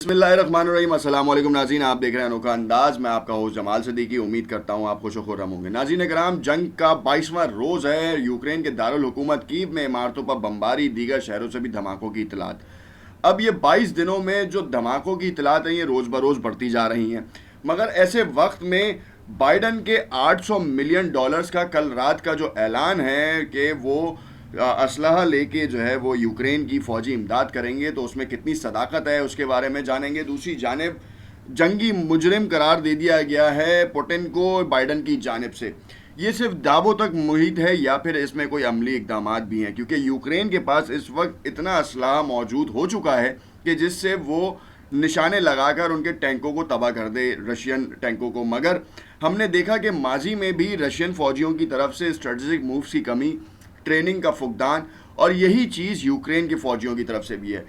बिस्मिल्लाहिर्रहमानिर्रहीम। अस्सलाम वालेकुम नाज़रीन, आप देख रहे हैं अनोखा अंदाज। मैं आपका होस्ट जमाल सदीकी। उम्मीद करता हूँ आप खुश खुर्रम होंगे। नाज़रीन कराम, जंग का 22वां रोज़ है। यूक्रेन के दारुल हुकूमत कीव में इमारतों पर बमबारी, दीगर शहरों से भी धमाकों की इतलात। अब ये 22 दिनों में जो धमाकों की इतलात हैं ये रोज़ बरोज़ बढ़ती जा रही हैं, मगर ऐसे वक्त में बाइडन के $800 मिलियन का कल रात का जो ऐलान है कि वो असलहा लेके जो है वो यूक्रेन की फ़ौजी इमदाद करेंगे, तो उसमें कितनी सदाकत है उसके बारे में जानेंगे। दूसरी जानिब जंगी मुजरिम करार दे दिया गया है पुतिन को बाइडन की जानिब से। ये सिर्फ दावों तक मुहित है या फिर इसमें कोई अमली इकदाम भी हैं, क्योंकि यूक्रेन के पास इस वक्त इतना असलहा मौजूद हो चुका है कि जिससे वो निशाने लगाकर उनके टैंकों को तबाह कर दे, रशियन टैंकों को। मगर हमने देखा कि माजी में भी रशियन फ़ौजियों की तरफ से स्ट्रेटजिक मूव्स की कमी, ट्रेनिंग का फुकदान, और यही चीज़ यूक्रेन के फ़ौजियों की तरफ से भी है।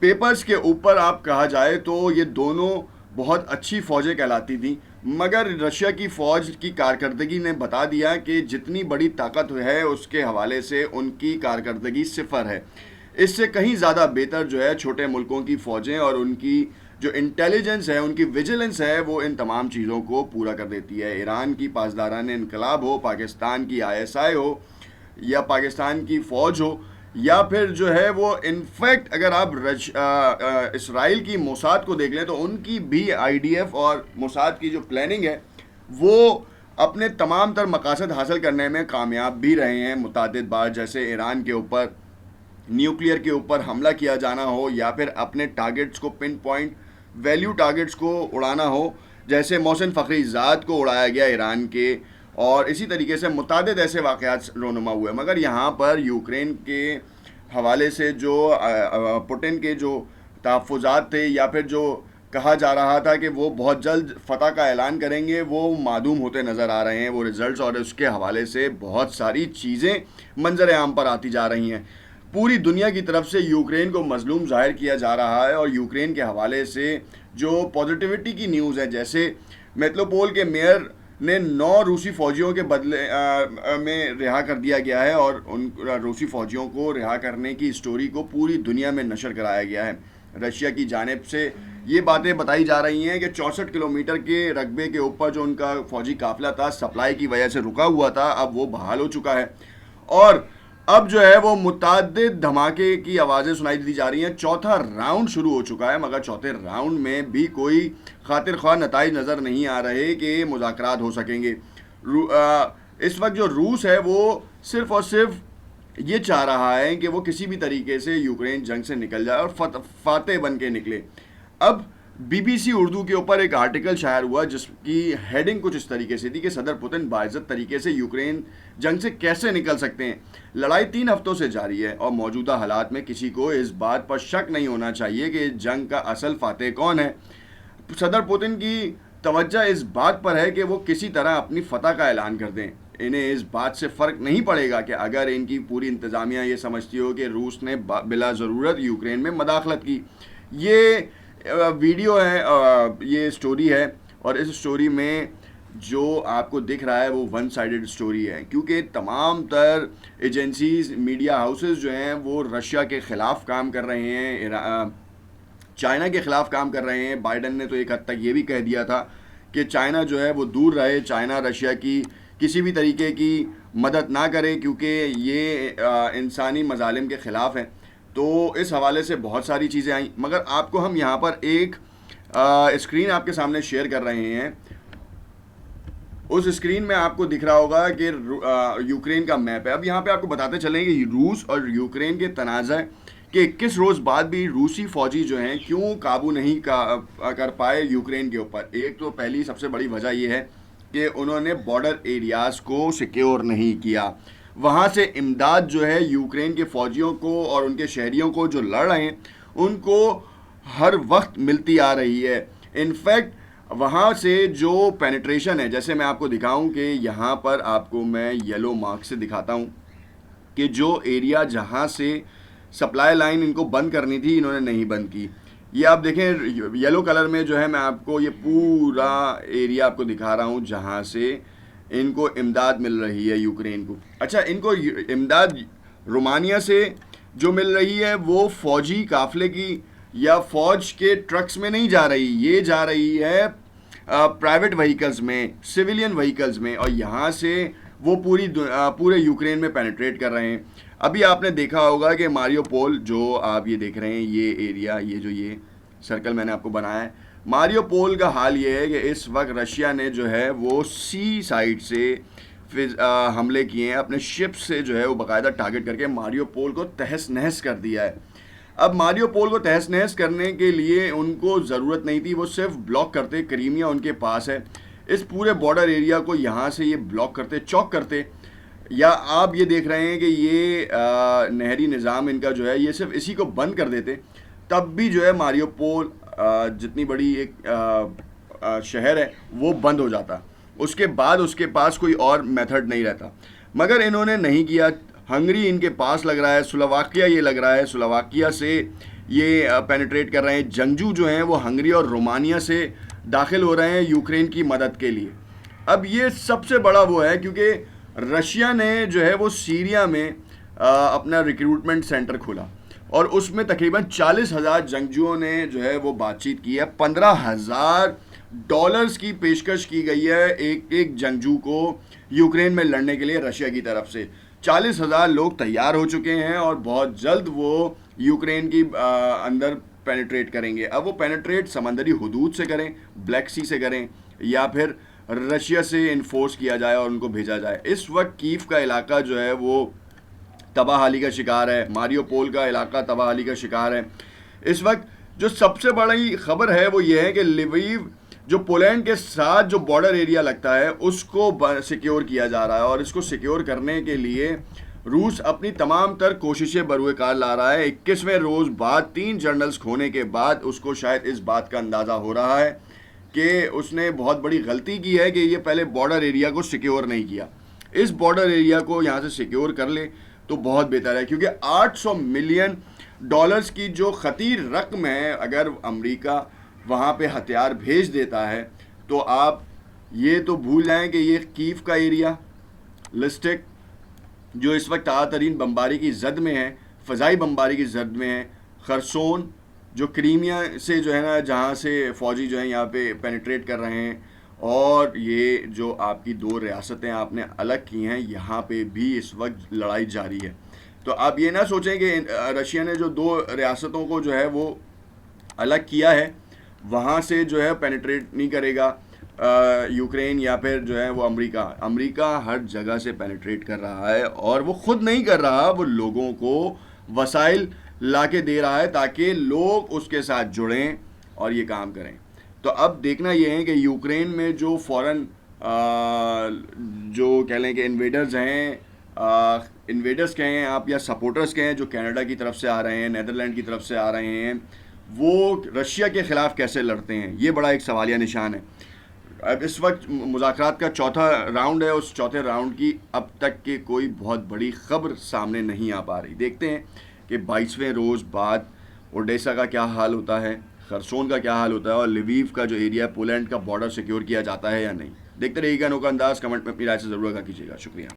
पेपर्स के ऊपर आप कहा जाए तो ये दोनों बहुत अच्छी फ़ौजें कहलाती थी, मगर रशिया की फ़ौज की कारकर्दगी ने बता दिया कि जितनी बड़ी ताकत है उसके हवाले से उनकी कारकर्दगी सिफर है। इससे कहीं ज़्यादा बेहतर जो है छोटे मुल्कों की फ़ौजें और उनकी जो इंटेलिजेंस है, उनकी विजिलेंस है, वो इन तमाम चीज़ों को पूरा कर देती है। ईरान की पासदारान इनकलाब हो, पाकिस्तान की ISI हो, या पाकिस्तान की फ़ौज हो, या फिर जो है वो इनफैक्ट अगर आप इसराइल की मोसाद को देख लें तो उनकी भी IDF और मोसाद की जो प्लानिंग है वो अपने तमाम तर मकासद हासिल करने में कामयाब भी रहे हैं मुतअद्दिद बार। जैसे ईरान के ऊपर न्यूक्लियर के ऊपर हमला किया जाना हो, या फिर अपने टारगेट्स को पिन पॉइंट वैल्यू टारगेट्स को उड़ाना हो, जैसे मोहसिन फ़खरीज़ाद को उड़ाया गया ईरान के, और इसी तरीके से मुतअद्दिद ऐसे वाक़यात रोनुमा हुए। मगर यहाँ पर यूक्रेन के हवाले से जो पुतिन के जो तहफ़्फ़ुज़ात थे, या फिर जो कहा जा रहा था कि वो बहुत जल्द फ़तह का ऐलान करेंगे, वो मादूम होते नज़र आ रहे हैं वो रिज़ल्ट्स, और उसके हवाले से बहुत सारी चीज़ें मंजर आम पर आती जा रही हैं। पूरी दुनिया की तरफ से यूक्रेन को मज़लूम ज़ाहिर किया जा रहा है, और यूक्रेन के हवाले से जो पॉजिटिविटी की न्यूज़ है, जैसे मेट्रोपोल के मेयर ने 9 रूसी फ़ौजियों के बदले में रिहा कर दिया गया है, और उन रूसी फ़ौजियों को रिहा करने की स्टोरी को पूरी दुनिया में नशर कराया गया है। रशिया की जानिब से ये बातें बताई जा रही हैं कि 64 किलोमीटर के रकबे के ऊपर जो उनका फ़ौजी काफ़िला था, सप्लाई की वजह से रुका हुआ था, अब वो बहाल हो चुका है, और अब जो है वो मुतअद्दिद धमाके की आवाज़ें सुनाई दी जा रही हैं। चौथा राउंड शुरू हो चुका है, मगर चौथे राउंड में भी कोई खातिर ख्वाह नताइज नज़र नहीं आ रहे कि मुज़ाकरात हो सकेंगे। इस वक्त जो रूस है वो सिर्फ़ और सिर्फ ये चाह रहा है कि वो किसी भी तरीके से यूक्रेन जंग से निकल जाए और फातेह बन के निकले। अब BBC उर्दू के ऊपर एक आर्टिकल शायर हुआ जिसकी हेडिंग कुछ इस तरीके से थी कि सदर पुतिन बाइज्जत तरीके से यूक्रेन जंग से कैसे निकल सकते हैं। लड़ाई 3 हफ्तों से जारी है, और मौजूदा हालात में किसी को इस बात पर शक नहीं होना चाहिए कि जंग का असल फातेह कौन है। सदर पुतिन की तवज्जो इस बात पर है कि वो किसी तरह अपनी फतह का ऐलान कर दें। इन्हें इस बात से फ़र्क नहीं पड़ेगा कि अगर इनकी पूरी इंतज़ामिया ये समझती हो कि रूस ने बिला ज़रूरत यूक्रेन में मदाखलत की। ये वीडियो है, ये स्टोरी है, और इस स्टोरी में जो आपको दिख रहा है वो वन साइडेड स्टोरी है, क्योंकि तमाम तर एजेंसीज़, मीडिया हाउसेस जो हैं वो रशिया के ख़िलाफ़ काम कर रहे हैं, चाइना के ख़िलाफ़ काम कर रहे हैं। बाइडन ने तो एक हद तक ये भी कह दिया था कि चाइना जो है वो दूर रहे, चाइना रशिया की किसी भी तरीके की मदद ना करे, क्योंकि ये इंसानी मज़ालिम के ख़िलाफ़ है। तो इस हवाले से बहुत सारी चीज़ें आई, मगर आपको हम यहाँ पर एक स्क्रीन आपके सामने शेयर कर रहे हैं। उस स्क्रीन में आपको दिख रहा होगा कि यूक्रेन का मैप है। अब यहाँ पे आपको बताते चलें कि रूस और यूक्रेन के तनाज़ा कि 21 रोज़ बाद भी रूसी फ़ौजी जो हैं क्यों काबू नहीं कर पाए यूक्रेन के ऊपर। एक तो पहली सबसे बड़ी वजह ये है कि उन्होंने बॉर्डर एरियाज़ को सिक्योर नहीं किया। वहाँ से इमदाद जो है यूक्रेन के फ़ौजियों को और उनके शहरियों को जो लड़ रहे हैं उनको हर वक्त मिलती आ रही है। इनफैक्ट वहाँ से जो पेनिट्रेशन है, जैसे मैं आपको दिखाऊं कि यहाँ पर आपको मैं येलो मार्क से दिखाता हूँ कि जो एरिया जहाँ से सप्लाई लाइन इनको बंद करनी थी इन्होंने नहीं बंद की। ये आप देखें येलो कलर में जो है, मैं आपको ये पूरा एरिया आपको दिखा रहा हूँ जहाँ से इनको इमदाद मिल रही है यूक्रेन को। अच्छा, इनको इमदाद रोमानिया से जो मिल रही है वो फ़ौजी काफ़िले की या फौज के ट्रक्स में नहीं जा रही, ये जा रही है प्राइवेट व्हीकल्स में, सिविलियन व्हीकल्स में, और यहाँ से वो पूरे यूक्रेन में पेनिट्रेट कर रहे हैं। अभी आपने देखा होगा कि मारियोपोल, जो आप ये देख रहे हैं, ये एरिया, ये सर्कल मैंने आपको बनाया है, मारियोपोल का हाल ये है कि इस वक्त रशिया ने जो है वो सी साइड से फिर हमले किए हैं, अपने शिप से जो है वो बाकायदा टारगेट करके मारियोपोल को तहस नहस कर दिया है। अब मारियोपोल को तहस नहस करने के लिए उनको ज़रूरत नहीं थी, वो सिर्फ ब्लॉक करते, क्रीमिया उनके पास है, इस पूरे बॉर्डर एरिया को यहाँ से ये ब्लॉक करते, चौक करते। या आप ये देख रहे हैं कि ये नहरी निज़ाम इनका जो है ये सिर्फ इसी को बंद कर देते, तब भी जो है मारियोपोल जितनी बड़ी एक शहर है वो बंद हो जाता। उसके बाद उसके पास कोई और मेथड नहीं रहता, मगर इन्होंने नहीं किया। हंगरी इनके पास लग रहा है, स्लोवाकिया ये लग रहा है, स्लोवाकिया से ये पेनिट्रेट कर रहे हैं। जंगजू जो हैं वो हंगरी और रोमानिया से दाखिल हो रहे हैं यूक्रेन की मदद के लिए। अब ये सबसे बड़ा वो है क्योंकि रशिया ने जो है वो सीरिया में अपना रिक्रूटमेंट सेंटर खोला और उसमें तकरीबन 40,000 जंगजुओं ने जो है वो बातचीत की है। $15,000 की पेशकश की गई है एक एक जंगजू को यूक्रेन में लड़ने के लिए रशिया की तरफ से। 40,000 लोग तैयार हो चुके हैं और बहुत जल्द वो यूक्रेन की अंदर पेनिट्रेट करेंगे। अब वो पेनिट्रेट समंदरी हुदूद से करें, ब्लैक सी से करें, या फिर रशिया से इन्फोर्स किया जाए और उनको भेजा जाए। इस वक्त कीव का इलाका जो है वो तबाहाली का शिकार है, मारियोपोल का इलाका तबाहाली का शिकार है। इस वक्त जो सबसे बड़ी खबर है वो ये है कि लिविव जो पोलैंड के साथ जो बॉर्डर एरिया लगता है उसको सिक्योर किया जा रहा है, और इसको सिक्योर करने के लिए रूस अपनी तमाम तर कोशिशें बरूए कार ला रहा है। 21वें रोज़ बाद 3 जनरल्स खोने के बाद उसको शायद इस बात का अंदाज़ा हो रहा है कि उसने बहुत बड़ी गलती की है कि ये पहले बॉर्डर एरिया को सिक्योर नहीं किया। इस बॉर्डर एरिया को यहाँ से सिक्योर कर ले तो बहुत बेहतर है, क्योंकि $800 मिलियन की जो खतीर रकम है, अगर अमेरिका वहाँ पे हथियार भेज देता है तो आप ये तो भूल जाएं कि ये कीव का एरिया, लिस्टिक जो इस वक्त ताज़ा-तरीन बमबारी की जद में है, फ़ज़ाई बमबारी की जद में है, खरसोन जो क्रीमिया से जो है ना, जहाँ से फ़ौजी जो है यहाँ पे पेनिट्रेट कर रहे हैं, और ये जो आपकी 2 रियासतें आपने अलग की हैं, यहाँ पे भी इस वक्त लड़ाई जारी है। तो आप ये ना सोचें कि रशिया ने जो 2 रियासतों को जो है वो अलग किया है, वहाँ से जो है पेनिट्रेट नहीं करेगा यूक्रेन या फिर जो है वो अमेरिका हर जगह से पेनिट्रेट कर रहा है, और वो खुद नहीं कर रहा, वो लोगों को वसाइल ला के दे रहा है ताकि लोग उसके साथ जुड़ें और ये काम करें। तो अब देखना ये है कि यूक्रेन में जो फॉरेन जो कह लें कि इन्वेडर्स हैं, इन्वेडर्स कहें आप या सपोर्टर्स कहें, जो कनाडा की तरफ से आ रहे हैं, नीदरलैंड की तरफ से आ रहे हैं, वो रशिया के ख़िलाफ़ कैसे लड़ते हैं, ये बड़ा एक सवालिया निशान है। अब इस वक्त मुज़ाकरात का चौथा राउंड है, उस चौथे राउंड की अब तक के कोई बहुत बड़ी खबर सामने नहीं आ पा रही। देखते हैं कि 22वें रोज़ बाद ओडेसा का क्या हाल होता है, खरसोन का क्या हाल होता है, और लिविव का जो एरिया पोलैंड का बॉर्डर सिक्योर किया जाता है या नहीं। देखते रहिएगा अनोखा अंदाज़। कमेंट में अपनी राय से ज़रूर आगाह कीजिएगा। शुक्रिया।